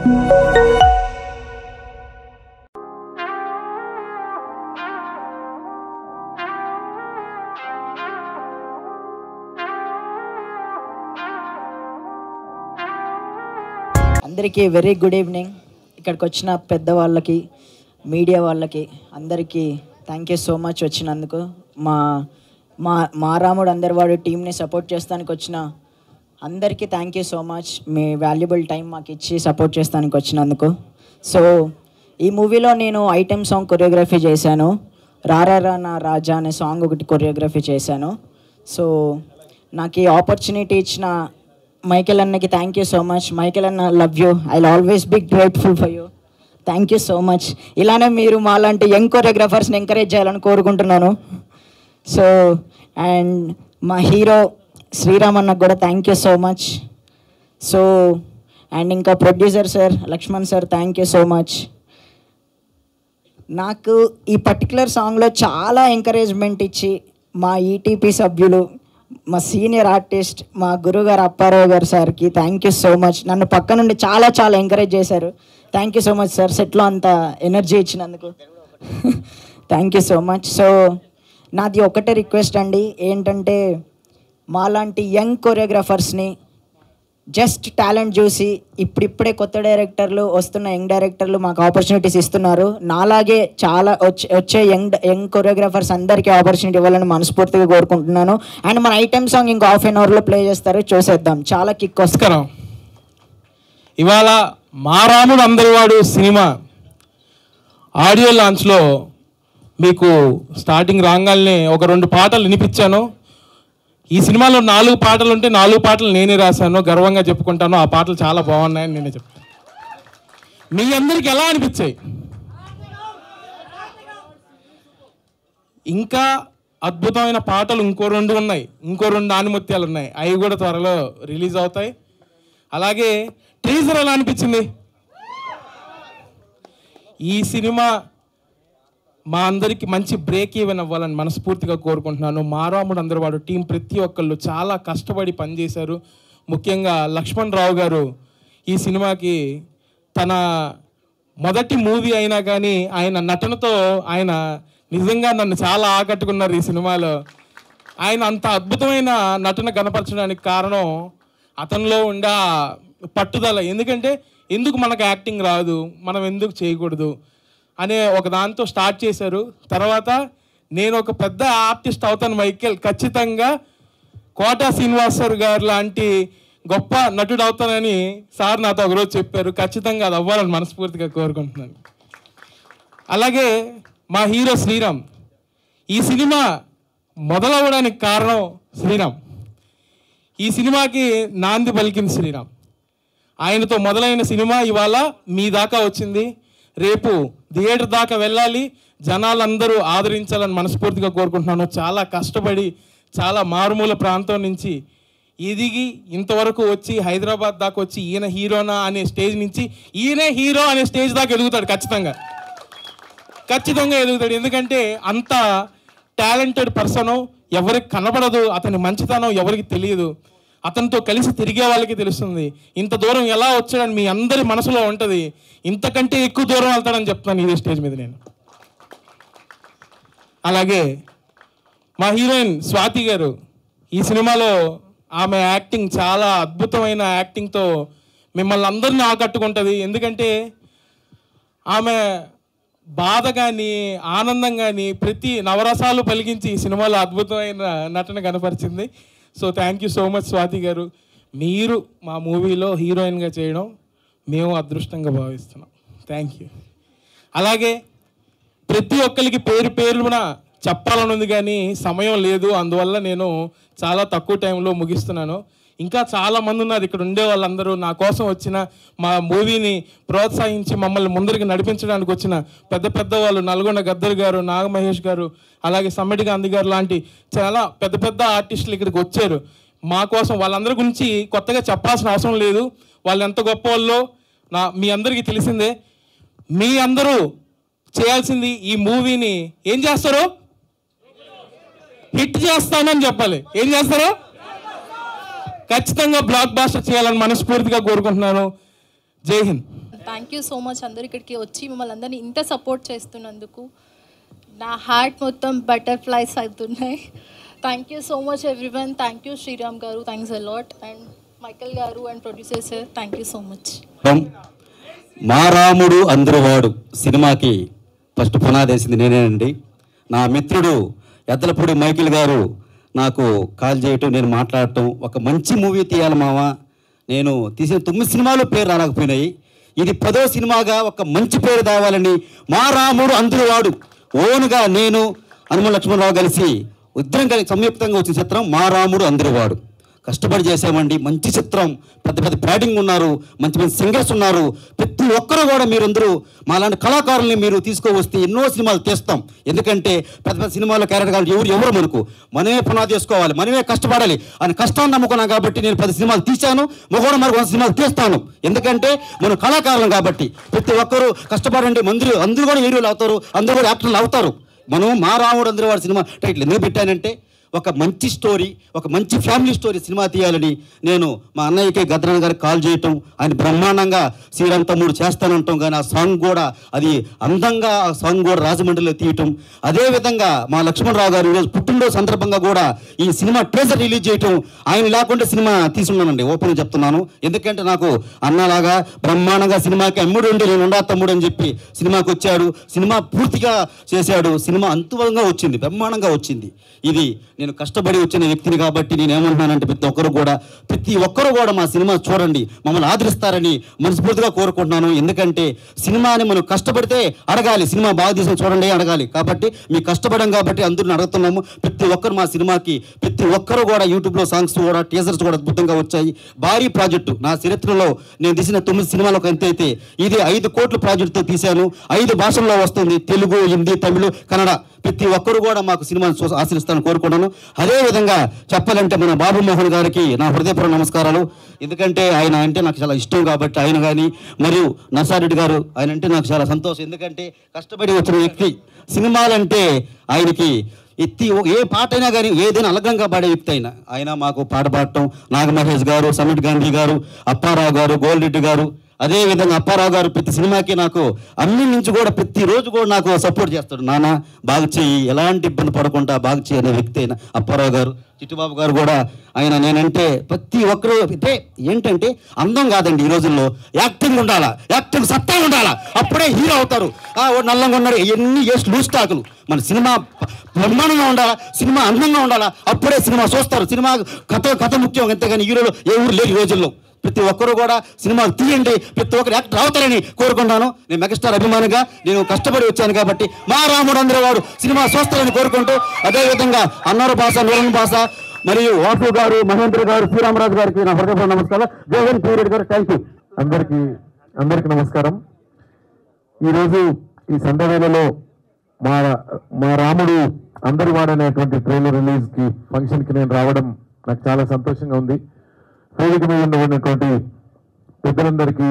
అందరికీ very good evening. ఇక్కడికి వచ్చిన పెద్దవాళ్ళకి, మీడియా వాళ్ళకి అందరికీ థ్యాంక్ యూ సో మచ్ వచ్చినందుకు. మా రాముడు అందరివాడు టీంని సపోర్ట్ చేస్తానికి వచ్చిన అందరికీ thank you so much. Me valuable time మాకు ఇచ్చి సపోర్ట్ చేస్తానికి వచ్చినందుకు. సో ఈ మూవీలో నేను ఐటెం సాంగ్ కొరియోగ్రఫీ చేశాను. రారా నా రాజా అనే సాంగ్ ఒకటి కొరియోగ్రఫీ చేశాను. సో నాకు ఈ ఆపర్చునిటీ ఇచ్చిన మైకేల్ అన్నకి thank you so much. Michael అన్న, love you. I will always be grateful for you. Thank you so much. ఇలానే మీరు మాలాంటి యంగ్ కొరియోగ్రాఫర్స్ని ఎంకరేజ్ చేయాలని కోరుకుంటున్నాను. సో అండ్ మా హీరో శ్రీరామ్ అన్నకు కూడా thank you so much. So and ఇంకా producer sir Laxman sir thank you so much. నాకు ఈ పర్టికులర్ సాంగ్లో చాలా ఎంకరేజ్మెంట్ ఇచ్చి మా ఈటీపీ సభ్యులు, మా సీనియర్ ఆర్టిస్ట్, మా గురుగారు అప్పారావు గారు సార్కి థ్యాంక్ యూ సో మచ్. నన్ను పక్క నుండి చాలా ఎంకరేజ్ చేశారు. Thank you so much sir. సెట్లో అంత ఎనర్జీ ఇచ్చినందుకు thank you so much. So నాది ఒకటే రిక్వెస్ట్ అండి, ఏంటంటే మాలాంటి యంగ్ కొరియోగ్రాఫర్స్ని జస్ట్ టాలెంట్ చూసి ఇప్పుడిప్పుడే కొత్త డైరెక్టర్లు వస్తున్న యంగ్ డైరెక్టర్లు మాకు ఆపర్చునిటీస్ ఇస్తున్నారు. నాలాగే చాలా వచ్చే యంగ్ కొరియోగ్రాఫర్స్ అందరికీ ఆపర్చునిటీ ఇవ్వాలని మనస్ఫూర్తిగా కోరుకుంటున్నాను. అండ్ మన ఐటెం సాంగ్ ఇంకో హాఫ్ అన్ అవర్లో ప్లే చేస్తారు, చూసేద్దాం. చాలా కిక్ వస్తుంది. ఇవాళ మా రాముడు అందరివాడు సినిమా ఆడియో లాంచ్లో మీకు స్టార్టింగ్ రాగానే ఒక 2 పాటలు వినిపించాను. ఈ సినిమాలో 4 పాటలు ఉంటే 4 పాటలు నేనే రాశాను, గర్వంగా చెప్పుకుంటాను. ఆ పాటలు చాలా బాగున్నాయని నేనే చెప్తాను. మీ అందరికి ఎలా అనిపించాయి? ఇంకా అద్భుతమైన పాటలు ఇంకో 2 ఉన్నాయి, ఇంకో 2 ఆనిముత్యాలు ఉన్నాయి. అవి కూడా త్వరలో రిలీజ్ అవుతాయి. అలాగే టీజర్ ఎలా అనిపించింది? ఈ సినిమా మా అందరికీ మంచి బ్రేక్ ఈవెన్ అవ్వాలని మనస్ఫూర్తిగా కోరుకుంటున్నాను. మా రాముడు అందరివాడు టీం ప్రతి ఒక్కళ్ళు చాలా కష్టపడి పనిచేశారు. ముఖ్యంగా లక్ష్మణ్ రావు గారు ఈ సినిమాకి తన మొదటి మూవీ అయినా కానీ ఆయన నటనతో ఆయన నిజంగా నన్ను చాలా ఆకట్టుకున్నారు. ఈ సినిమాలో ఆయన అంత అద్భుతమైన నటన కనపరచడానికి కారణం అతనిలో ఉండే పట్టుదల. ఎందుకు మనకు యాక్టింగ్ రాదు, మనం ఎందుకు చేయకూడదు అనే ఒక దాంతో స్టార్ట్ చేశారు. తర్వాత నేను ఒక పెద్ద ఆర్టిస్ట్ అవుతాను మైకేల్, ఖచ్చితంగా కోటా శ్రీనివాసరావు గారు లాంటి గొప్ప నటుడు అవుతానని సార్ నాతో ఒకరోజు చెప్పారు. ఖచ్చితంగా అది అవ్వాలని మనస్ఫూర్తిగా కోరుకుంటున్నాను. అలాగే మా హీరో శ్రీరామ్, ఈ సినిమా మొదలవ్వడానికి కారణం శ్రీరామ్. ఈ సినిమాకి నాంది పలికింది శ్రీరామ్. ఆయనతో మొదలైన సినిమా ఇవాళ మీ దాకా వచ్చింది. రేపు థియేటర్ దాకా వెళ్ళాలి, జనాలందరూ ఆదరించాలని మనస్ఫూర్తిగా కోరుకుంటున్నాను. చాలా కష్టపడి చాలా మారుమూల ప్రాంతం నుంచి ఎదిగి ఇంతవరకు వచ్చి హైదరాబాద్ దాకా వచ్చి ఈయన హీరోనా అనే స్టేజ్ నుంచి ఈయనే హీరో అనే స్టేజ్ దాకా ఎదుగుతాడు. ఖచ్చితంగా ఎదుగుతాడు. ఎందుకంటే అంత టాలెంటెడ్ పర్సను, ఎవరికి కనబడదు అతని మంచితనం, ఎవరికి తెలియదు. అతనితో కలిసి తిరిగే వాళ్ళకి తెలుస్తుంది. ఇంత దూరం ఎలా వచ్చాడని మీ అందరి మనసులో ఉంటుంది. ఇంతకంటే ఎక్కువ దూరం వెళ్తాడని చెప్తాను ఇదే స్టేజ్ మీద నేను. అలాగే మా హీరోయిన్ స్వాతి గారు, ఈ సినిమాలో ఆమె యాక్టింగ్ చాలా అద్భుతమైన యాక్టింగ్తో మిమ్మల్ని అందరినీ ఆకట్టుకుంటుంది. ఎందుకంటే ఆమె బాధ కానీ ఆనందం కానీ ప్రతి నవరసాలు పలికించి ఈ సినిమాలో అద్భుతమైన నటన కనపరిచింది. So thank you so much Swathi garu. మీరు మా మూవీలో హీరోయిన్గా చేయడం మేము అదృష్టంగా భావిస్తున్నాం. Thank you. అలాగే ప్రతి ఒక్కరికి పేరున చెప్పాలని ఉంది కానీ సమయం లేదు, అందువల్ల నేను చాలా తక్కువ టైంలో ముగిస్తున్నాను. ఇంకా చాలామంది ఉన్నారు ఇక్కడ ఉండే వాళ్ళందరూ నా కోసం వచ్చిన, మా మూవీని ప్రోత్సహించి మమ్మల్ని ముందరికి నడిపించడానికి వచ్చిన పెద్ద వాళ్ళు, నల్గొండ గద్దర్ గారు, నాగమహేష్ గారు, అలాగే సమ్మిడి గాంధీ గారు లాంటి చాలా పెద్ద ఆర్టిస్టులు ఇక్కడికి వచ్చారు మా కోసం. వాళ్ళందరి గురించి కొత్తగా చెప్పాల్సిన అవసరం లేదు. వాళ్ళు ఎంత గొప్ప వాళ్ళో మీ అందరికీ తెలిసిందే. మీ అందరూ చేయాల్సింది ఈ మూవీని ఏం చేస్తారు? హిట్ చేస్తామని చెప్పాలి. ఏం చేస్తారు? ఖచ్చితంగా బ్లాక్ బాస్టర్ చేయాలని మనస్ఫూర్తిగా కోరుకుంటున్నాను. జై Hind. Thank you so much అందరు ఇక్కడికి వచ్చి మిమ్మల్ని అందరినీ ఇంత సపోర్ట్ చేస్తున్నందుకు. నా హార్ట్ మొత్తం బటర్ఫ్లైస్ అవుతున్నాయి. Thank you so much everyone. Thank you Sriram garu, thanks a lot, and Michael garu and producer sir, thank you so much. మా రాముడు అందరువాడు సినిమాకి ఫస్ట్ పునాదేసింది నేనేనండి. నా మిత్రుడు ఎద్దలపూడి మైకిల్ గారు నాకు కాల్ చేయటం, నేను మాట్లాడటం, ఒక మంచి మూవీ తీయాలి మావా, నేను తీసిన 9 సినిమాలు పేరు రాలేకపోయినాయి, ఇది 10వ సినిమాగా ఒక మంచి పేరు తేవాలని మా రాముడు అందరువాడు ఓనుగా నేను హనుమ లక్ష్మణరావు కలిసి ఇద్దరం కలిసి సంయుక్తంగా వచ్చిన చిత్రం మా రాముడు అందరువాడు. కష్టపడి చేసామండి. మంచి చిత్రం, పెద్ద పెద్ద బ్యాటింగ్ ఉన్నారు, మంచి మంచి సింగర్స్ ఉన్నారు. ప్రతి ఒక్కరు కూడా మీరందరూ మాలాంటి కళాకారుల్ని మీరు తీసుకువస్తే ఎన్నో సినిమాలు తీస్తాం. ఎందుకంటే పెద్ద పెద్ద సినిమాల్లో క్యారెక్టర్ కావాలి ఎవరు మనకు, మనమే పునాది చేసుకోవాలి, మనమే కష్టపడాలి అని కష్టాన్ని నమ్ముకున్నాం. కాబట్టి నేను 10 సినిమాలు తీశాను, మగోడ మరి 100 సినిమాలు తీస్తాను. ఎందుకంటే మనం కళాకారులం కాబట్టి ప్రతి ఒక్కరూ కష్టపడండి. అందరూ కూడా హీరోలు అవుతారు, అందరూ కూడా యాక్టర్లు అవుతారు. మనం మా రాముడు అందరువాడు సినిమా టైటిల్ ఎందుకు పెట్టానంటే ఒక మంచి స్టోరీ, ఒక మంచి ఫ్యామిలీ స్టోరీ సినిమా తీయాలని నేను మా అన్నయ్యకి గద్రన్న గారికి కాల్ చేయటం, ఆయన బ్రహ్మాండంగా శ్రీరామ్ తమ్ముడు చేస్తానంటాం. కానీ ఆ సాంగ్ కూడా అది అందంగా ఆ సాంగ్ కూడా రాజమండ్రిలో తీయటం. అదేవిధంగా మా లక్ష్మణరావు గారు ఈరోజు పుట్టినరోజు సందర్భంగా కూడా ఈ సినిమా ట్రేజర్ రిలీజ్ చేయటం, ఆయన లేకుండా సినిమా తీసుకున్నానండి, ఓపెన్ చెప్తున్నాను. ఎందుకంటే నాకు అన్నలాగా బ్రహ్మాండంగా సినిమాకి అమ్ముడు ఉండి నేను ఉండా తమ్ముడు అని చెప్పి సినిమాకి వచ్చాడు, సినిమా పూర్తిగా చేశాడు, సినిమా అంతువంగా వచ్చింది, బ్రహ్మాండంగా వచ్చింది. ఇది నేను కష్టపడి వచ్చిన వ్యక్తిని కాబట్టి నేను ఏమంటున్నానంటే ప్రతి ఒక్కరు కూడా మా సినిమా చూడండి, మమ్మల్ని ఆదరిస్తారని మనస్ఫూర్తిగా కోరుకుంటున్నాను. ఎందుకంటే సినిమాని మనం కష్టపడితే అడగాలి, సినిమా బాగా తీసిన చూడండి అడగాలి. కాబట్టి మీకు కష్టపడం కాబట్టి అందరిని అడుగుతున్నాము. ప్రతి ఒక్కరు మా సినిమాకి ప్రతి ఒక్కరు కూడా యూట్యూబ్లో సాంగ్స్ కూడా టీజర్స్ కూడా అద్భుతంగా వచ్చాయి. భారీ ప్రాజెక్టు నా చరిత్రలో నేను తీసిన 9 సినిమాలు ఒక అంతే అయితే ఇది 5 కోట్ల ప్రాజెక్టుతో తీశాను. 5 భాషల్లో వస్తుంది, తెలుగు, హిందీ, తమిళ, కన్నడ. ప్రతి ఒక్కరు కూడా మాకు సినిమాను ఆశీర్స్తానని కోరుకుంటున్నాను. అదేవిధంగా చెప్పాలంటే మన బాబు మోహన్ గారికి నా హృదయపూర్వక నమస్కారాలు. ఎందుకంటే ఆయన అంటే నాకు చాలా ఇష్టం కాబట్టి ఆయన కానీ, మరియు నర్సారెడ్డి గారు ఆయన అంటే నాకు చాలా సంతోషం. ఎందుకంటే కష్టపడి వచ్చిన వ్యక్తి, సినిమాలంటే ఆయనకి ఎత్తి ఏ పాట అయినా కానీ ఏదైనా అలగంగా పాడే వ్యక్తి ఆయన మాకు పాట పాడటం, నాగమహేష్ గారు, సమీట్ గాంధీ గారు, అప్పారావు గారు, గోల్రెడ్డి గారు, అదేవిధంగా అప్పారావు గారు ప్రతి సినిమాకి నాకు అన్ని నుంచి కూడా ప్రతిరోజు కూడా నాకు సపోర్ట్ చేస్తాడు. నాన్న బాగా చెయ్యి, ఎలాంటి ఇబ్బంది పడకుండా బాగా చెయ్యి అనే వ్యక్తి అయిన అప్పారావు గారు. చిట్టుబాబు గారు కూడా ఆయన నేనంటే ప్రతి ఒక్కరు అంటే ఏంటంటే అందం కాదండి, ఈ రోజుల్లో యాక్టింగ్ ఉండాలా, యాక్టింగ్ సత్తా ఉండాలా, అప్పుడే హీరో అవుతారు. నల్లంగా ఉన్నారు ఎన్ని లూజ్ స్టాకులు, మన సినిమా బ్రహ్మాండంగా ఉండాలా, సినిమా అందంగా ఉండాలా, అప్పుడే సినిమా చూస్తారు. సినిమా కథ ముఖ్యం, అంతేగాని హీరోలు ఏ ఊరు లేరు ఈ రోజుల్లో. ప్రతి ఒక్కరు కూడా సినిమాలు తీయండి, ప్రతి ఒక్కరు యాక్టర్ అవుతారని కోరుకుంటాను. నేను మెగాస్టార్ అభిమానిగా నేను కష్టపడి వచ్చాను కాబట్టి మా రాముడు అందరువాడు సినిమా చూస్తారని కోరుకుంటూ, అదేవిధంగా అన్నారు భాష, నూరన్ భాష, మరియు వాసు గారు, మహేంద్ర గారు, శ్రీరామరాజు గారికి నా హృదయపూర్వక నమస్కారం. జగన్ పీరియడ్ గారు థ్యాంక్ యూ. అందరికీ నమస్కారం. ఈరోజు ఈ సందర్భంలో మా రాముడు అందరువాడు అనేటువంటి ట్రైలర్ రిలీజ్కి ఫంక్షన్కి నేను రావడం నాకు చాలా సంతోషంగా ఉంది. వేదిక మీద ఉన్నటువంటి పెద్దలందరికీ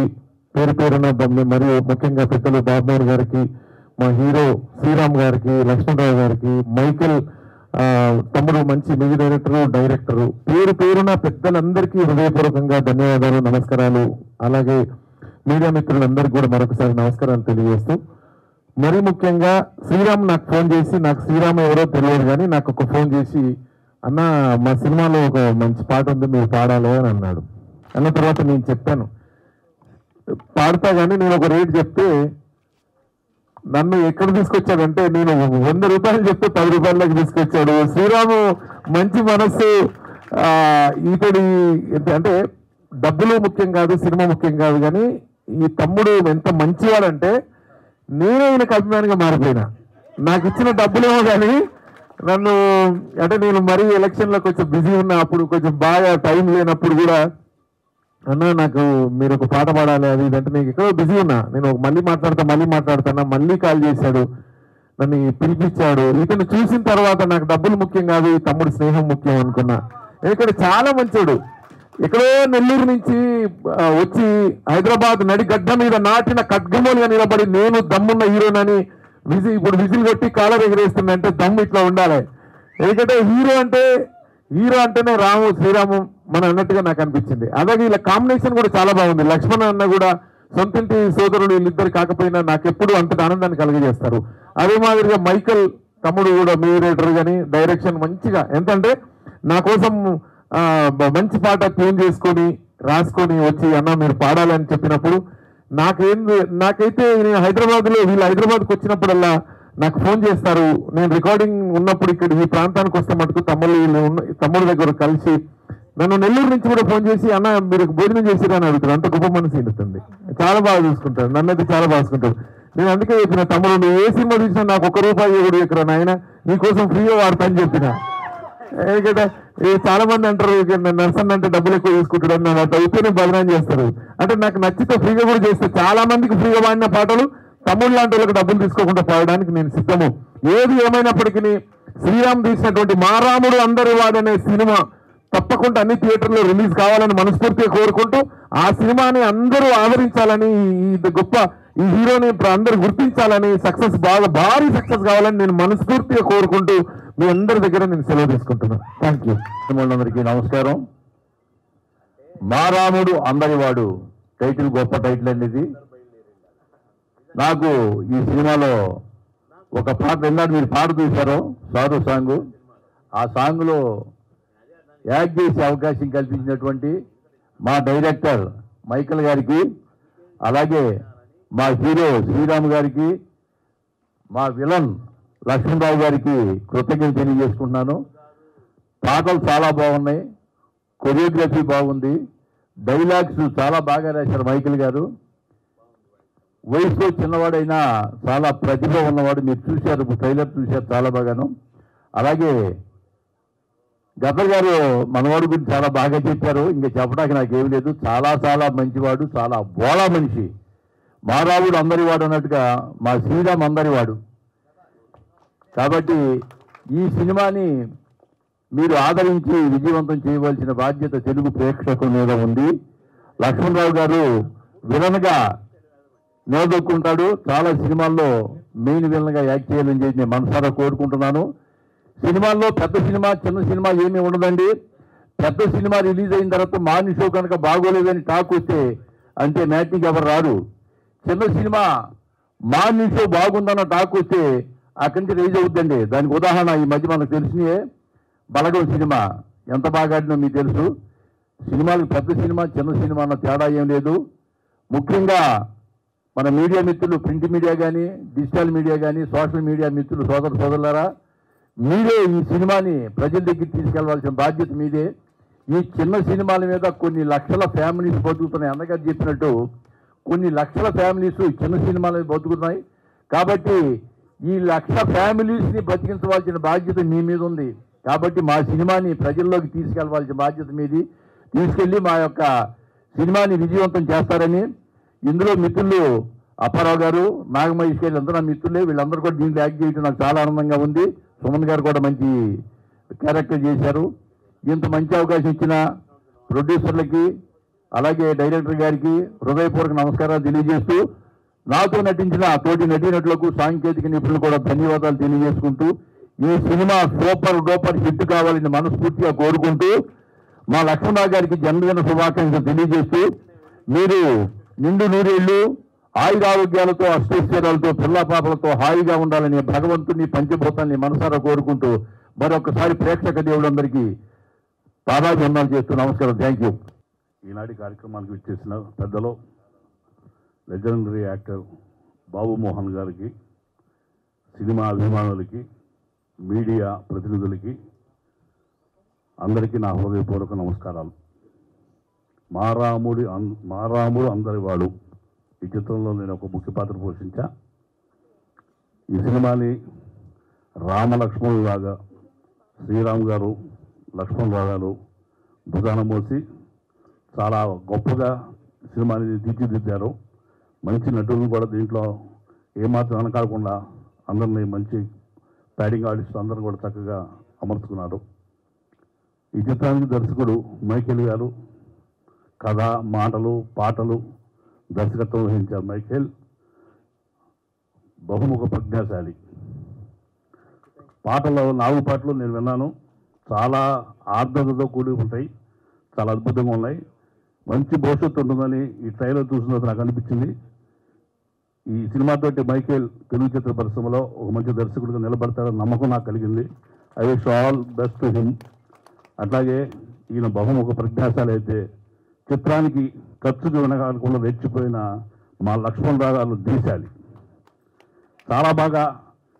పేరు పేరున మరియు ముఖ్యంగా పెద్దలు బాబుమోహన్ గారికి, మా హీరో శ్రీరామ్ గారికి, లక్ష్మణరావు గారికి, మైకేల్ తమ్ముడు మంచి మ్యూజిక్ డైరెక్టరు పేరు పేరున పెద్దలందరికీ హృదయపూర్వకంగా ధన్యవాదాలు, నమస్కారాలు. అలాగే మీడియా మిత్రులందరికీ కూడా మరొకసారి నమస్కారాలు తెలియజేస్తూ, మరీ ముఖ్యంగా శ్రీరామ్ నాకు ఫోన్ చేసి, నాకు శ్రీరామ్ ఎవరో తెలియదు కానీ నాకు ఒక ఫోన్ చేసి, అన్న మా సినిమాలో ఒక మంచి పాట ఉంది మీరు పాడాలి అని అన్నాడు. అన్న తర్వాత నేను చెప్పాను పాడతా, కానీ నేను ఒక రేట్ చెప్తే నన్ను ఎక్కడ తీసుకొచ్చాడంటే నేను 100 రూపాయలు చెప్తే 10 రూపాయలకి తీసుకొచ్చాడు. శ్రీరాము మంచి మనస్సు. ఇతడి అంటే డబ్బులు ముఖ్యం కాదు, సినిమా ముఖ్యం కాదు, కానీ ఈ తమ్ముడు ఎంత మంచివాడంటే నేనే ఈయనకు అభిమానిగా మారిపోయినా. నాకు ఇచ్చిన డబ్బులేమో కానీ నన్ను అంటే నేను మరీ ఎలక్షన్లో కొంచెం బిజీ ఉన్నా, అప్పుడు కొంచెం బాగా టైం లేనప్పుడు కూడా అన్న నాకు మీరు ఒక పాట పాడాలి అది ఇదంటే నేను ఎక్కడో బిజీ ఉన్నా, నేను మళ్ళీ మాట్లాడతాను మళ్ళీ కాల్ చేశాడు, నన్ను పిలిపించాడు. ఇతను చూసిన తర్వాత నాకు డబ్బులు ముఖ్యం కాదు, ఈ తమ్ముడు స్నేహం ముఖ్యం అనుకున్నా. ఎందుకంటే చాలా మంచోడు. ఎక్కడో నెల్లూరు నుంచి వచ్చి హైదరాబాద్ నడిగడ్డ మీద నాటిన ఖడ్గమూలుగా నిలబడి నేను దమ్మున్న హీరోనని ఇప్పుడు విజిల్ కొట్టి కాలర్ ఎగరేస్తుందంటే దమ్ము ఇట్లా ఉండాలి. ఎందుకంటే హీరో అంటేనే శ్రీరాము మన అన్నట్టుగా నాకు అనిపించింది. అలాగే ఇలా కాంబినేషన్ కూడా చాలా బాగుంది. లక్ష్మణ అన్న కూడా సొంతింటి సోదరుడు వీళ్ళిద్దరు కాకపోయినా నాకు ఎప్పుడు అంతటి ఆనందాన్ని కలుగజేస్తారు. అదే మాదిరిగా మైకల్ తమ్ముడు కూడా మ్యూజియేటర్ కానీ డైరెక్షన్ మంచిగా, ఎంతంటే నా కోసం మంచి పాట ట్యూన్ చేసుకొని రాసుకొని వచ్చి అన్న మీరు పాడాలని చెప్పినప్పుడు నాకైతే నేను హైదరాబాద్లో వీళ్ళు హైదరాబాద్కి వచ్చినప్పుడల్లా నాకు ఫోన్ చేస్తారు. నేను రికార్డింగ్ ఉన్నప్పుడు ఇక్కడ ఈ ప్రాంతానికి వస్తే మటుకు తమ్ముడు దగ్గర కలిసి నన్ను నెల్లూరు నుంచి కూడా ఫోన్ చేసి అన్న మీరు భోజనం చేసిరా అని అడుగుతారు. అంత గొప్ప మనసు ఉంటుంది, చాలా బాగా చూసుకుంటారు, నన్నైతే చాలా బాగా చూసుకుంటారు. నేను అందుకే చెప్పిన తమ్ముడు నువ్వు ఏ సినిమా చూసినా నాకు ₹1 కూడా ఇక్కడ నాయన నీకోసం ఫ్రీగా వాడతా అని చెప్పిన. ఎందుకంటే చాలా మంది అంటారు నర్సన్ అంటే డబ్బులు ఎక్కువ తీసుకుంటాడు అని, నన్ను అయితేనే బదనాం చేస్తారు. అంటే నాకు నచ్చితే ఫ్రీగా కూడా చేస్తే చాలా మందికి ఫ్రీగా పాడిన పాటలు తమ్ముడు లాంటి వాళ్ళకి డబ్బులు తీసుకోకుండా పాడడానికి నేను సిద్ధము. ఏది ఏమైనప్పటికీ శ్రీరామ్ తీసినటువంటి మా రాముడు అందరి వాడనే సినిమా తప్పకుండా అన్ని థియేటర్లో రిలీజ్ కావాలని మనస్ఫూర్తిగా కోరుకుంటూ ఆ సినిమాని అందరూ ఆదరించాలని, ఈ గొప్ప ఈ హీరోని అందరూ గుర్తించాలని, సక్సెస్ భారీ సక్సెస్ కావాలని నేను మనస్ఫూర్తిగా కోరుకుంటూ మీ అందరి దగ్గర నేను సెలవు తీసుకుంటున్నాను. Thank you. అందరికీ నమస్కారం. మా రాముడు అందరివాడు టైటిల్ గొప్ప టైటిల్ అండి ఇది. నాకు ఈ సినిమాలో ఒక పాట విన్నాడు, మీరు పాట చూశారు సారు సాంగ్. ఆ సాంగ్లో యాక్ట్ చేసే అవకాశం కల్పించినటువంటి మా డైరెక్టర్ మైకల్ గారికి, అలాగే మా హీరో శ్రీరామ్ గారికి, మా విలన్ లక్ష్మణరావు గారికి కృతజ్ఞతలు తెలియజేసుకుంటున్నాను. పాటలు చాలా బాగున్నాయి, కొరియోగ్రఫీ బాగుంది, డైలాగ్స్ చాలా బాగా రాశారు మైకల్ గారు. వయసులో చిన్నవాడైనా చాలా ప్రతిభ ఉన్నవాడు. మీరు చూశారు, ట్రైలర్ చూశారు చాలా బాగాను. అలాగే గద్దర్ గారు మనవాడు గురించి చాలా బాగా చెప్పారు, ఇంకా చెప్పడానికి నాకేం లేదు. చాలా చాలా మంచివాడు, చాలా బోళా మనిషి. మా రాముడు అందరివాడు అన్నట్టుగా మా శ్రీరామ్ అందరివాడు. కాబట్టి ఈ సినిమాని మీరు ఆదరించి విజయవంతం చేయవలసిన బాధ్యత తెలుగు ప్రేక్షకుల మీద ఉంది. లక్ష్మణరావు గారు విలన్గా నిలదొక్కుంటాడు, చాలా సినిమాల్లో మెయిన్ విలన్గా యాక్ట్ చేయాలని చెప్పి నేను మనసారా కోరుకుంటున్నాను. సినిమాల్లో పెద్ద సినిమా చిన్న సినిమా ఏమీ ఉండదండి. పెద్ద సినిమా రిలీజ్ అయిన తర్వాత మార్నింగ్ షో కనుక బాగోలేదని టాక్ వస్తే అంటే మ్యాట్నికి ఎవరు రారు. చిన్న సినిమా మార్నింగ్ షో బాగుందన్న టాక్ వస్తే అక్కడి నుంచి రిలీజ్ అవుతుందండి. దానికి ఉదాహరణ ఈ మధ్య మనకు తెలిసినయే బలగం సినిమా ఎంత బాగా ఆడినో మీకు తెలుసు. సినిమాలకు పెద్ద సినిమా చిన్న సినిమా అన్న తేడా ఏం లేదు. ముఖ్యంగా మన మీడియా మిత్రులు, ప్రింట్ మీడియా కానీ డిజిటల్ మీడియా కానీ సోషల్ మీడియా మిత్రులు సోదరులారా, మీరే ఈ సినిమాని ప్రజల దగ్గర తీసుకెళ్లవలసిన బాధ్యత మీదే. ఈ చిన్న సినిమాల మీద కొన్ని లక్షల ఫ్యామిలీస్ బతుకుతున్నాయి. అన్నగారు చెప్పినట్టు కొన్ని లక్షల ఫ్యామిలీస్ చిన్న సినిమాల మీద బతుకుతున్నాయి. కాబట్టి ఈ లక్ష ఫ్యామిలీస్ని బతికించవలసిన బాధ్యత మీ మీద ఉంది. కాబట్టి మా సినిమాని ప్రజల్లోకి తీసుకెళ్లవలసిన బాధ్యత మీది. తీసుకెళ్ళి మా యొక్క సినిమాని విజయవంతం చేస్తారని, ఇందులో మిత్రులు అప్పారావు గారు, నాగమహేష్ గారు అందరూ నా మిత్రులే. వీళ్ళందరూ కూడా దీంట్లో యాక్ట్ చేయడం నాకు చాలా ఆనందంగా ఉంది. సుమన్ గారు కూడా మంచి క్యారెక్టర్ చేశారు. ఇంత మంచి అవకాశం ఇచ్చిన ప్రొడ్యూసర్లకి అలాగే డైరెక్టర్ గారికి హృదయపూర్వక నమస్కారాలు తెలియజేస్తూ, నాతో నటించిన తోటి నటీనటులకు సాంకేతిక నిపుణులు కూడా ధన్యవాదాలు తెలియజేసుకుంటూ, ఈ సినిమా సూపర్ డూపర్ హిట్ కావాలని మనస్ఫూర్తిగా కోరుకుంటూ, మా లక్ష్మణరావు గారికి జన్మదిన శుభాకాంక్షలు తెలియజేస్తూ, మీరు నిండు నూరేళ్లు ఆయురారోగ్యాలతో అష్టైశ్వర్యాలతో పిల్లాపాపలతో హాయిగా ఉండాలని భగవంతుని పంచభూతాన్ని మనసారా కోరుకుంటూ మరొకసారి ప్రేక్షక దేవుళ్ళందరికీ పాదాభివందనాలు చేస్తూ నమస్కారం. Thank you. ఈనాటి కార్యక్రమానికి విచ్చేసిన పెద్దలు లెజెండరీ యాక్టర్ బాబు మోహన్ గారికి, సినిమా అభిమానులకి, మీడియా ప్రతినిధులకి అందరికీ నా హృదయపూర్వక నమస్కారాలు. మారాముడు అందరివాడు ఈ చిత్రంలో నేను ఒక ముఖ్య పాత్ర పోషించా. ఈ సినిమాని రామలక్ష్మణులాగా శ్రీరామ్ గారు, లక్ష్మణరావు గారు భుజాన మోసి చాలా గొప్పగా సినిమాని తీర్చిదిద్దారు. మంచి నటులను కూడా దీంట్లో ఏమాత్రం వెనకాడకుండా అందరినీ మంచి ప్యాడింగ్ ఆర్టిస్ట్ అందరూ కూడా చక్కగా అమర్చుకున్నారు. ఈ చిత్రానికి దర్శకుడు మైకేల్ గారు, కథ, మాటలు, పాటలు, దర్శకత్వం వహించారు. మైకేల్ బహుముఖ ప్రజ్ఞాశాలి. పాటలు 4 పాటలు నేను విన్నాను, చాలా ఆర్ద్రతతో కూడి ఉంటాయి, చాలా అద్భుతంగా ఉన్నాయి. మంచి భవిష్యత్తు ఉంటుందని ఈ ట్రైలర్ చూసిన తర్వాత నాకు అనిపించింది. ఈ సినిమాతోటి మైకేల్ తెలుగు చిత్ర పరిశ్రమలో ఒక మంచి దర్శకుడిగా నిలబడతారని నమ్మకం నాకు కలిగింది. I wish all best to him. అట్లాగే ఈయన బహుముఖ ప్రజ్ఞాశాలి అయితే చిత్రానికి ఖర్చుకు వెనకాలకుండా రెచ్చిపోయిన మా లక్ష్మణ్ రాగాలు తీశాలి. చాలా బాగా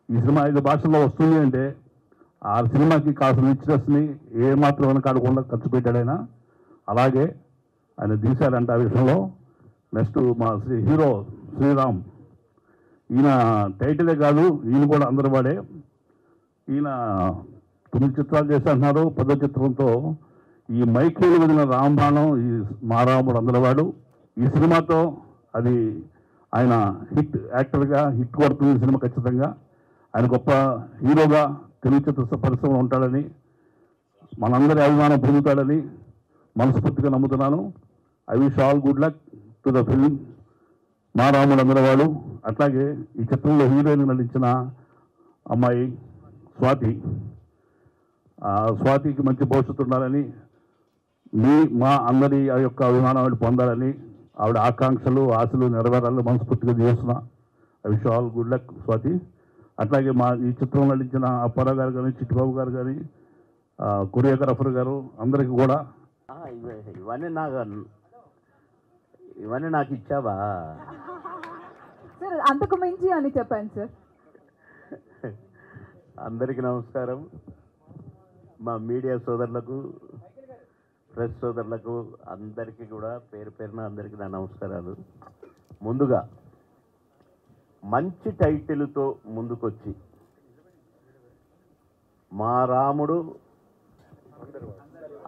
ఈ సినిమా 5 భాషల్లో వస్తుంది అంటే ఆ సినిమాకి కాసిన రిచ్నెస్ని ఏమాత్రం వెనకాడకుండా ఖర్చు పెట్టాడైనా. అలాగే ఆయన తీశారంటే ఆ విషయంలో. నెక్స్ట్ మా హీరో శ్రీరామ్, ఈయన టైటిలే కాదు, ఈయన కూడా అందరి వాడే. ఈయన 9 చిత్రాలు చేస్తున్నారు. 10వ చిత్రంతో ఈ మైకేలు వదిలిన రాంబాణం, ఈ మా రాముడు అందరివాడు, ఈ సినిమాతో అది ఆయన హిట్ యాక్టర్గా హిట్ కొడుతుంది సినిమా ఖచ్చితంగా. ఆయన గొప్ప హీరోగా తెలుగు చిత్ర పరిశ్రమలో ఉంటాడని, మనందరి అభిమానం పొందుతాడని మనస్ఫూర్తిగా నమ్ముతున్నాను. I wish all good luck to the film మా రాముడు అందరివాడు. అట్లాగే ఈ చిత్రంలో హీరోయిన్ నటించిన అమ్మాయి స్వాతికి మంచి భవిష్యత్తు ఉండాలని, మా అందరి ఆ యొక్క అభిమానం పొందాలని, ఆవిడ ఆకాంక్షలు ఆశలు నెరవేరాలని మనస్ఫూర్తిగా చేస్తున్నా. I wish all good luck Swathi. అట్లాగే మా ఈ చిత్రంలో నటించిన అప్పారావు గారు కానీ, చిట్టిబాబు గారు కానీ, కొరియోగ్రాఫర్ గారు అందరికీ కూడా ఇవన్నీ నాకు ఇచ్చావా సార్? అంతకు మించి అని చెప్పండి సార్. అందరికీ నమస్కారం. మా మీడియా సోదరులకు, ప్రెస్ సోదరులకు అందరికీ కూడా పేరు పేరున అందరికీ నా నమస్కారాలు. ముందుగా మంచి టైటిల్తో ముందుకొచ్చి మా రాముడు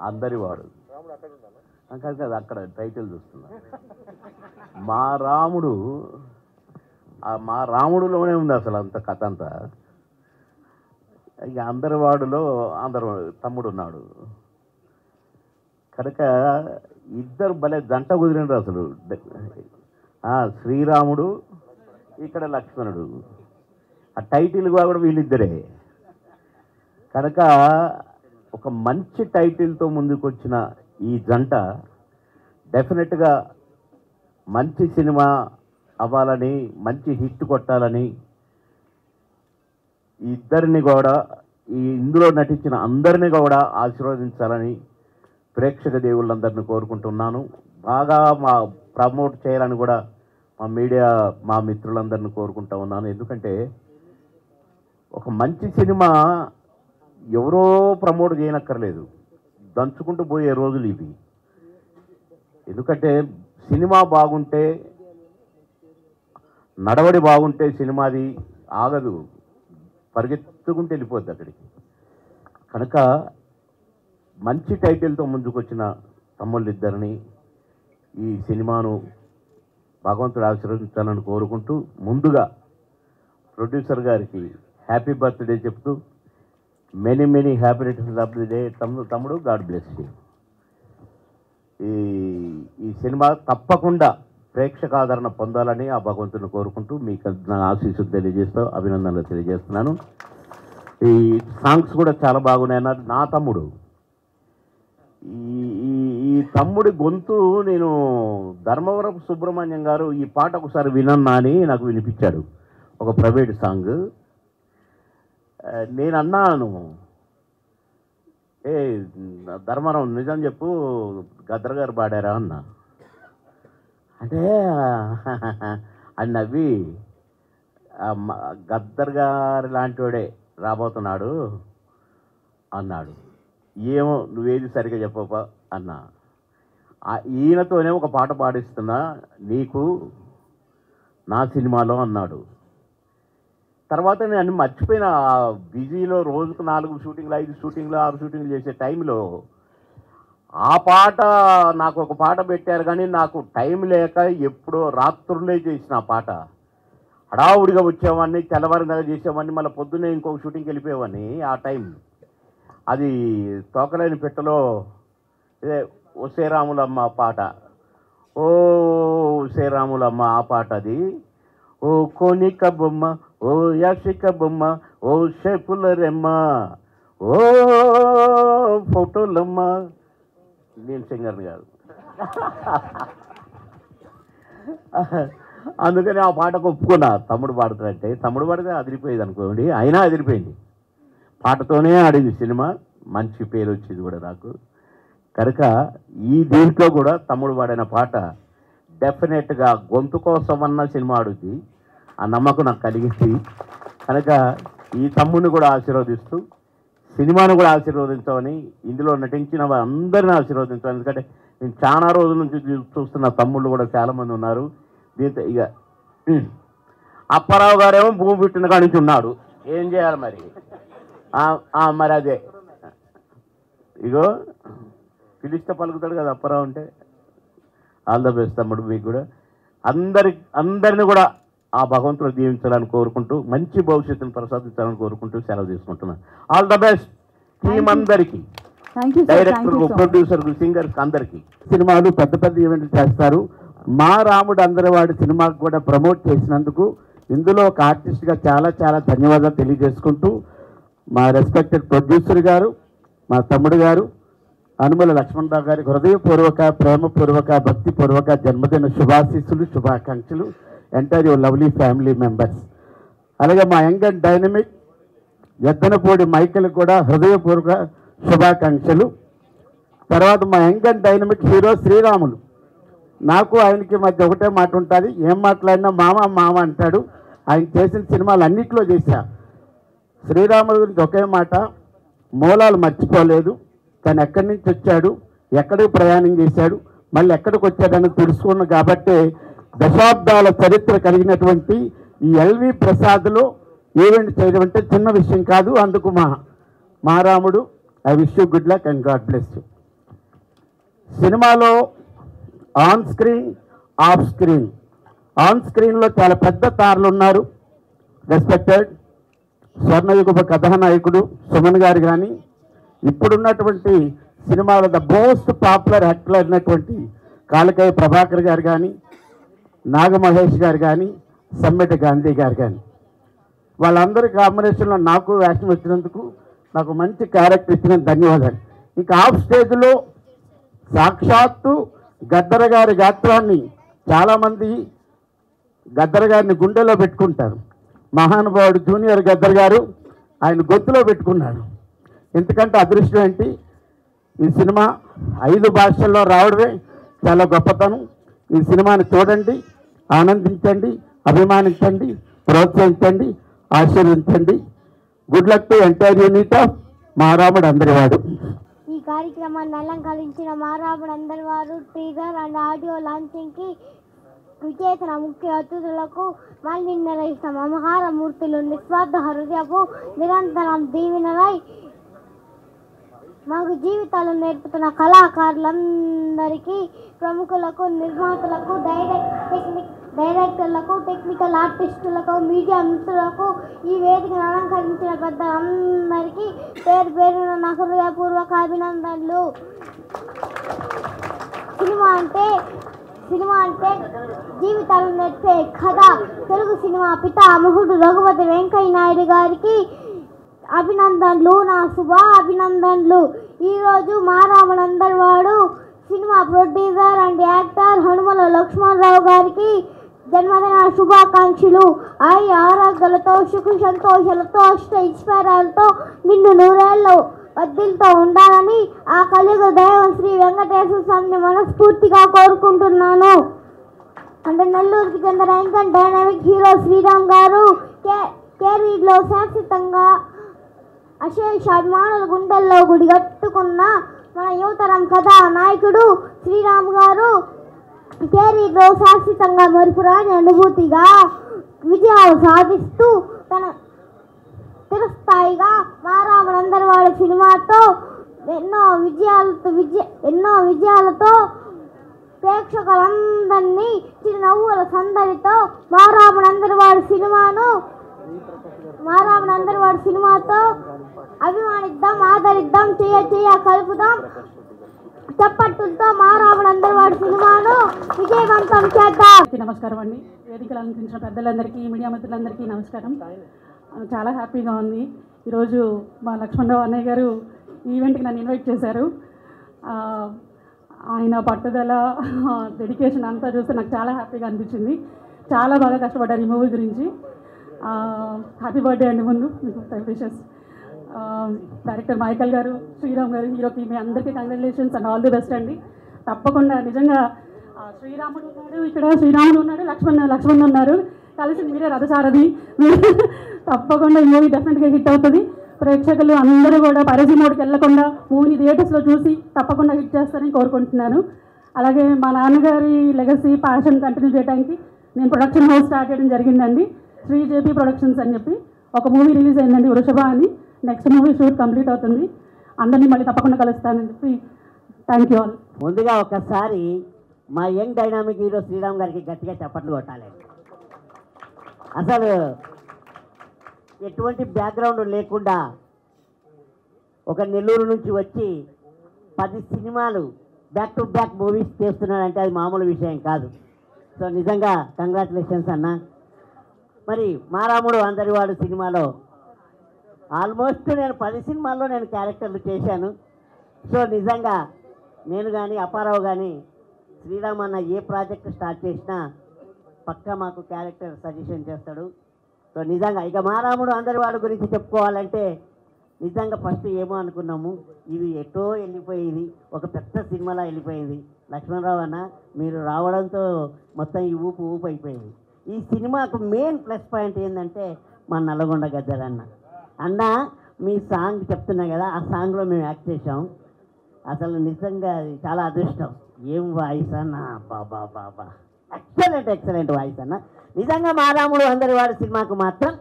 అందరివాడు కాదు కదా, అక్కడ టైటిల్ చూస్తున్నా. మా రాముడులోనే ఉంది అసలు అంత కథ అంతా. ఇక అందరివాడులో తమ్ముడు ఉన్నాడు కనుక ఇద్దరు భలే జంట కుదిరినారు అసలు. శ్రీరాముడు, ఇక్కడ లక్ష్మణుడు. ఆ టైటిల్ కూడా వీళ్ళిద్దరే కనుక ఒక మంచి టైటిల్తో ముందుకు వచ్చిన ఈ జంట డెఫినెట్గా మంచి సినిమా అవ్వాలని, మంచి హిట్ కొట్టాలని, ఇద్దరిని కూడా ఇందులో నటించిన అందరినీ కూడా ఆశీర్వదించాలని ప్రేక్షక దేవుళ్ళందరినీ కోరుకుంటున్నాను. బాగా ప్రమోట్ చేయాలని కూడా మా మీడియా మా మిత్రులందరినీ కోరుకుంటూ ఉన్నాను. ఎందుకంటే ఒక మంచి సినిమా ఎవరో ప్రమోట్ చేయనక్కర్లేదు, దంచుకుంటూ పోయే రోజులు ఇవి. ఎందుకంటే సినిమా బాగుంటే, నడవడి బాగుంటే సినిమాది ఆగదు, పరిగెత్తుకుంటూ వెళ్ళిపోద్ది అక్కడికి. కనుక మంచి టైటిల్తో ముందుకొచ్చిన తమ్ముళ్ళిద్దరిని ఈ సినిమాను భగవంతుడు ఆశీర్వదించాలని కోరుకుంటూ, ముందుగా ప్రొడ్యూసర్ గారికి హ్యాపీ బర్త్డే చెప్తూ, many many happy returns of the day తమ్ముడు, గాడ్ బ్లెస్ యూ. ఈ సినిమా తప్పకుండా ప్రేక్షక ఆదరణ పొందాలని ఆ భగవంతుని కోరుకుంటూ మీకు నా ఆశీస్సులు తెలియజేస్తూ అభినందనలు తెలియజేస్తున్నాను. ఈ సాంగ్స్ కూడా చాలా బాగున్నాయన్నారు. నా తమ్ముడు, ఈ తమ్ముడి గొంతు నేను ధర్మవరపు సుబ్రహ్మణ్యం గారు ఈ పాట ఒకసారి వినన్నా అని నాకు వినిపించాడు, ఒక ప్రైవేట్ సాంగ్. నేను అన్నాను, ధర్మవరం నిజం చెప్పు, గద్దర్ గారు పాడారా అన్నా. అంటే అని నవ్వి, గద్దర్ గారు లాంటి వాడే రాబోతున్నాడు అన్నాడు. ఏమో నువ్వేది సరిగ్గా చెప్పపా అన్నా. ఈయనతోనే ఒక పాట పాడిస్తున్నా నీకు నా సినిమాలో అన్నాడు. తర్వాత నేను అన్ని మర్చిపోయిన, బిజీలో రోజుకు 4 షూటింగ్లు 5 షూటింగ్లు 6 షూటింగ్లు చేసే టైంలో ఆ పాట నాకు ఒక పాట పెట్టారు, కానీ నాకు టైం లేక ఎప్పుడో రాత్రులే చేసిన ఆ పాట. హడావుడిగా వచ్చేవాడిని, తెల్లవారిగా చేసేవాడిని, మళ్ళీ పొద్దున్నే ఇంకొక షూటింగ్కి వెళ్ళిపోయేవాడిని. ఆ టైం అది తోకలేని పెట్టలో ఇదే ఓ శ్రీరాములమ్మ పాట, ఓ శ్రీరాములమ్మ ఆ పాట అది. ఓ కోనిక బొమ్మ, ఓ యాషిక బొమ్మ, ఓ షేపుల రెమ్మ, ఓ ఫోటోలమ్మ. నేను సింగర్ని కాదు. అందుకని ఆ పాటకు ఒప్పుకున్నా. తమ్ముడు పాడుతాడంటే తమ్ముడు పాడితే అదిరిపోయేది అనుకోండి, అయినా అదిరిపోయింది. పాటతోనే ఆడింది సినిమా, మంచి పేరు వచ్చింది కూడా నాకు. కనుక ఈ దీంట్లో కూడా తమ్ముడు పాడిన పాట డెఫినెట్గా గొంతు కోసమన్న సినిమా ఆడుద్ది, ఆ నమ్మకం నాకు కలిగింది. కనుక ఈ తమ్ముడిని కూడా ఆశీర్వదిస్తూ సినిమాను కూడా ఆశీర్వదించమని, ఇందులో నటించిన అందరిని ఆశీర్వదించమని. ఎందుకంటే నేను చాలా రోజుల నుంచి చూస్తున్న తమ్ముళ్ళు కూడా చాలామంది ఉన్నారు. దీంతో ఇక అప్పారావు గారేమో భూమి పుట్టిన కాడి నుంచి ఉన్నాడు, ఏం చేయాలి మరి? మరి అదే ఇగో పిలిస్తే పలుకుతాడు కదా అప్పారావు అంటే. ఆల్ ద బెస్ట్ తమ్ముడు, మీకు కూడా అందరిని కూడా ఆ భగవంతుడు దీవించాలని కోరుకుంటూ, మంచి భవిష్యత్తును ప్రసాదించాలని కోరుకుంటూ సెలవు తీసుకుంటున్నాను. ఆల్ ద బెస్ట్ టీం అందరికీ, డైరెక్టర్కు, ప్రొడ్యూసర్కు, సింగర్కి అందరికీ. సినిమాలు పెద్ద పెద్ద ఈవెంట్లు చేస్తారు. మా రాముడు అందరివాడు సినిమాకు కూడా ప్రమోట్ చేసినందుకు ఇందులో ఒక ఆర్టిస్ట్గా చాలా చాలా ధన్యవాదాలు తెలియజేసుకుంటూ, మా రెస్పెక్టెడ్ ప్రొడ్యూసర్ గారు, మా తమ్ముడు గారు అనుమల లక్ష్మణరావు గారికి హృదయపూర్వక, ప్రేమపూర్వక, భక్తిపూర్వక జన్మదిన శుభాశీస్సులు, శుభాకాంక్షలు. Entire your lovely family members. అలాగే మా young and dynamic Yaddanapudi Michael కూడా హృదయపూర్వక శుభాకాంక్షలు. తర్వాత మా young and dynamic hero Sriramulu, నాకు ఆయనకి మధ్య ఒకటే మాట ఉంటుంది, ఏం మాట్లాడినా మామ మామ అంటాడు. ఆయన చేసిన సినిమాలు అన్నింటిలో చేశా. శ్రీరాములు గురించి ఒకే మాట, మూలాలు మర్చిపోలేదు, తను ఎక్కడి నుంచి వచ్చాడు, ఎక్కడికి ప్రయాణం చేశాడు, మళ్ళీ ఎక్కడికి వచ్చాడని తెలుసుకున్నాను. కాబట్టి దశాబ్దాల చరిత్ర కలిగినటువంటి ఈ ఎల్వి ప్రసాద్లో ఈవెంట్ చేయడం అంటే చిన్న విషయం కాదు. అందుకు Maa Ramudu, I wish you good luck and God bless you. సినిమాలో on screen, off screen, on స్క్రీన్లో చాలా పెద్ద తారలు ఉన్నారు. రెస్పెక్టెడ్ స్వర్ణయుగ కథానాయకుడు సుమన్ గారు కానీ, ఇప్పుడున్నటువంటి సినిమాలో ద మోస్ట్ పాపులర్ యాక్టర్ అయినటువంటి కాళకాయ ప్రభాకర్ గారు కానీ, నాగమహేష్ గారు కానీ, సమ్మెట గాంధీ గారు కానీ, వాళ్ళందరి కాంబినేషన్లో నాకు వేషం వచ్చినందుకు, నాకు మంచి క్యారెక్టర్ ఇచ్చిన ధన్యవాదాలు. ఇంకా ఆఫ్ స్టేజ్లో సాక్షాత్తు గద్దర గారి గాత్రాన్ని చాలామంది గద్దర గారిని గుండెలో పెట్టుకుంటారు. మహానుభావుడు జూనియర్ గద్దర్ గారు ఆయన గొంతులో పెట్టుకున్నాడు. ఎందుకంటే అదృష్టం ఏంటి, ఈ సినిమా 5 భాషల్లో రావడమే చాలా గొప్పతనం. ఈ సినిమాని చూడండి, ఆనందించండి, అభిమానించండి, ప్రోత్సహించండి, ఆశీర్వదించండి. Good luck to entire unit of మా రాముడు అందరివాడు. ఈ కార్యక్రమాన్ని అలంకరించిన మా రాముడు అందరివారు టీజర్ అండ్ ఆడియో లాంచింగ్కి విచేసిన ముఖ్య అతిథులకు మళ్ళీ నిర్వహిస్తున్న మమహారమూర్తులు నిస్వార్థ హృదయపు నిరంతరం దీవెనలై మాకు జీవితాలు నేర్పుతున్న కళాకారులందరికీ, ప్రముఖులకు, నిర్మాతలకు, డైరెక్టర్లకు, టెక్నికల్ ఆర్టిస్టులకు, మీడియా మిత్రులకు, ఈ వేదికను అలంకరించిన పెద్దలందరికీ పేరు పేరున నా హృదయపూర్వక అభినందనలు. సినిమా అంటే జీవితాలు నేర్పే కథ. తెలుగు సినిమా పితామహుడు రఘుపతి వెంకయ్య నాయుడు గారికి అభినందనలు, నా అభినందనలు. ఈరోజు మా రాముడు అందరివాడు సినిమా producer and actor Hanumala Lakshmanarao గారికి జన్మదిన శుభాకాంక్షలు. ఆరోగ్యాలతో, సుఖ సంతోషాలతో, అష్ట ఐశ్వర్యాలతో నిన్ను 100 ఏళ్ళు వద్దిలతో ఉండాలని ఆ కలియుగ దైవం శ్రీ వెంకటేశ్వర స్వామిని మనస్ఫూర్తిగా కోరుకుంటున్నాను. అంటే నెల్లూరుకి చెందిన young and dynamic hero Sriram garu కెరీర్లో శాశ్వతంగా అశేష అభిమానుల గుండెల్లో గుడిగట్టుకున్న మన యువతరం కథానాయకుడు శ్రీరామ్ గారు కెరీర్లో శాశ్వతంగా మరుపురాని అనుభూతిగా విజయాలు సాధిస్తూ తన చిరస్థాయిగా మా రాముడు అందరివాడు సినిమాతో ఎన్నో విజయాలతో ప్రేక్షకులందరినీ చిరునవ్వుల సందడితో మా రాముడు అందరివాడు సినిమాతో అభిమానిద్దాం, ఆదరిద్దాం, చేయ కలుపుదాం, చప్పట్టులతో మా రాముడు అందరివాడు సినిమాను విజయవంతం చేద్దాం. నమస్కారం అండి. వేదికలు అలంకరించిన పెద్దలందరికీ, మీడియా మిత్రులందరికీ నమస్కారం. చాలా హ్యాపీగా ఉంది. ఈరోజు మా లక్ష్మణరావు అన్నయ్య గారు ఈవెంట్కి నన్ను ఇన్వైట్ చేశారు. ఆయన పట్టుదల, డెడికేషన్ అంతా చూస్తే నాకు చాలా హ్యాపీగా అనిపించింది. చాలా బాగా కష్టపడ్డారు ఈ మూవీ గురించి. హ్యాపీ బర్త్డే అండి ముందు మీకు విషెస్. డైరెక్టర్ మైకల్ గారు, శ్రీరామ్ గారు, హీరోకి మీ అందరికీ congratulations and all the best అండి. తప్పకుండా నిజంగా శ్రీరాముడు ఉన్నాడు ఇక్కడ, శ్రీరాముడు ఉన్నాడు, లక్ష్మణ్ ఉన్నారు, కలిసి మీరే రథసారథి. తప్పకుండా ఈ మూవీ డెఫినెట్గా హిట్ అవుతుంది. ప్రేక్షకులు అందరూ కూడా పైరసీ మోడ్కి వెళ్లకుండా మూవీని థియేటర్స్లో చూసి తప్పకుండా హిట్ చేస్తారని కోరుకుంటున్నాను. అలాగే మా నాన్నగారి లెగసీ ప్యాషన్ కంటిన్యూ చేయడానికి నేను ప్రొడక్షన్ హౌస్ స్టార్ట్ చేయడం జరిగిందండి. శ్రీ జేపీ ప్రొడక్షన్స్ అని చెప్పి ఒక మూవీ రిలీజ్ అయిందండి, వృషభ అని. నెక్స్ట్ మూవీ షూట్ కంప్లీట్ అవుతుంది. అందరినీ మళ్ళీ తప్పకుండా కలుస్తానని చెప్పి థ్యాంక్ యూ ఆల్. ముందుగా ఒకసారి మా యంగ్ డైనామిక్ హీరో శ్రీరామ్ గారికి గట్టిగా చప్పట్లు కొట్టాలి. అసలు ఎటువంటి బ్యాక్గ్రౌండ్ లేకుండా ఒక నెల్లూరు నుంచి వచ్చి 10 సినిమాలు బ్యాక్ టు బ్యాక్ మూవీస్ చేస్తున్నాడంటే అది మామూలు విషయం కాదు. సో నిజంగా కంగ్రాచులేషన్స్ అన్న. మరి మారాముడు అందరివాడు సినిమాలో ఆల్మోస్ట్ నేను 10 సినిమాల్లో నేను క్యారెక్టర్లు చేశాను. సో నిజంగా నేను కానీ అప్పారావు కానీ శ్రీరామ్ అన్న ఏ ప్రాజెక్ట్ స్టార్ట్ చేసినా పక్కా మాకు క్యారెక్టర్ సజెషన్ చేస్తాడు. సో నిజంగా ఇక మారాముడు అందరివాడు గురించి చెప్పుకోవాలంటే నిజంగా ఫస్ట్ ఏమో అనుకున్నాము, ఇది ఎటో వెళ్ళిపోయింది, ఒక పెద్ద సినిమాలా వెళ్ళిపోయింది. లక్ష్మణరావు అన్న మీరు రావడంతో మొత్తం ఈ ఊపు అయిపోయింది. ఈ సినిమాకు మెయిన్ ప్లస్ పాయింట్ ఏంటంటే మా నల్లగొండ గద్దర్ అన్న మీ సాంగ్ చెప్తున్నా కదా, ఆ సాంగ్లో మేము యాక్ట్ చేసాం. అసలు నిజంగా చాలా అదృష్టం. ఏం వాయిస్ అన్న, బాబా బాబా, ఎక్సలెంట్ వాయిస్ అన్న. నిజంగా మారాముడు అందరివాడు సినిమాకు మాత్రం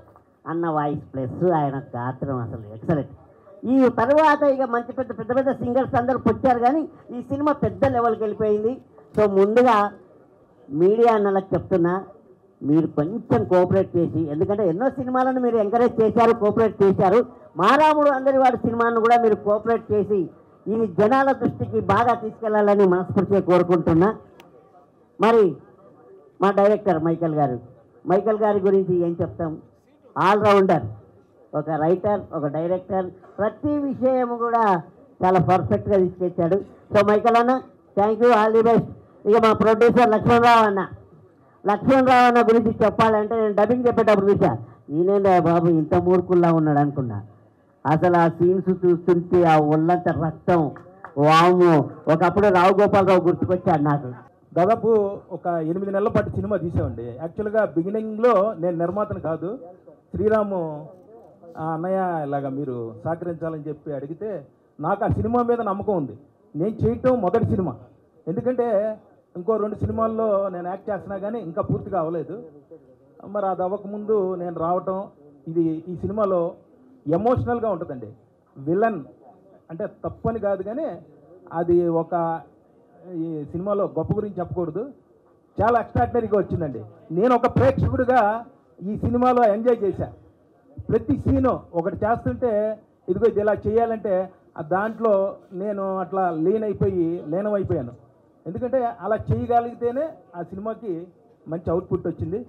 అన్న వాయిస్ ప్లస్ ఆయన గాత్రం అసలు ఎక్సలెంట్. ఈ తర్వాత ఇక మంచి పెద్ద సింగర్స్ అందరూ పుట్టారు, కానీ ఈ సినిమా పెద్ద లెవెల్కి వెళ్ళిపోయింది. సో ముందుగా మీడియా అన్నలకు చెప్తున్నా, మీరు కొంచెం కోఆపరేట్ చేసి, ఎందుకంటే ఎన్నో సినిమాలను మీరు ఎంకరేజ్ చేశారు, కోఆపరేట్ చేశారు. మారాముడు అందరివాడు సినిమాను కూడా మీరు కోఆపరేట్ చేసి ఇది జనాల దృష్టికి బాగా తీసుకెళ్లాలని మనస్ఫూర్తిగా కోరుకుంటున్నా. మరి మా డైరెక్టర్ మైకల్ గారి గురించి ఏం చెప్తాం, ఆల్రౌండర్, ఒక రైటర్, ఒక డైరెక్టర్, ప్రతి విషయం కూడా చాలా పర్ఫెక్ట్గా తీసుకొచ్చాడు. సో మైకల్ అన్న thank you, all the best. ఇక మా ప్రొడ్యూసర్ లక్ష్మణరావు అన్న గురించి చెప్పాలంటే నేను డబ్బింగ్ చెప్పేటప్పుడు చూసా, ఈయనేందా బాబు ఇంత మూర్ఖుల్లా ఉన్నాడు అనుకున్నా. అసలు ఆ సీన్స్ చూస్తుంటే ఆ ఒళ్ళంత రక్తం, వాము. ఒకప్పుడు రావు గోపాలరావు గుర్తుకొచ్చాడు నాకు. దాదాపు ఒక 8 నెలల పాటు సినిమా తీసామండి. యాక్చువల్గా బిగినింగ్లో నేను నిర్మాతను కాదు, శ్రీరాము అన్నయ్య ఇలాగా మీరు సహకరించాలని చెప్పి అడిగితే నాకు ఆ సినిమా మీద నమ్మకం ఉంది. నేను చేయటం మొదటి సినిమా, ఎందుకంటే ఇంకో 2 సినిమాల్లో నేను యాక్ట్ చేస్తున్నా కానీ ఇంకా పూర్తిగా అవ్వలేదు. మరి అది అవ్వకముందు నేను రావటం, ఈ సినిమాలో ఎమోషనల్గా ఉంటుందండి. విలన్ అంటే తప్పని కాదు, కానీ అది ఈ సినిమాలో గొప్ప గురించి చెప్పకూడదు, చాలా ఎక్స్ట్రాడినరీగా వచ్చిందండి. నేను ఒక ప్రేక్షకుడిగా ఈ సినిమాలో ఎంజాయ్ చేశాను. ప్రతి సీను ఒకటి చేస్తుంటే ఇదిగో ఇది ఇలా చేయాలంటే దాంట్లో నేను అట్లా లీనమైపోయాను. ఎందుకంటే అలా చేయగలిగితేనే ఆ సినిమాకి మంచి అవుట్పుట్ వచ్చింది.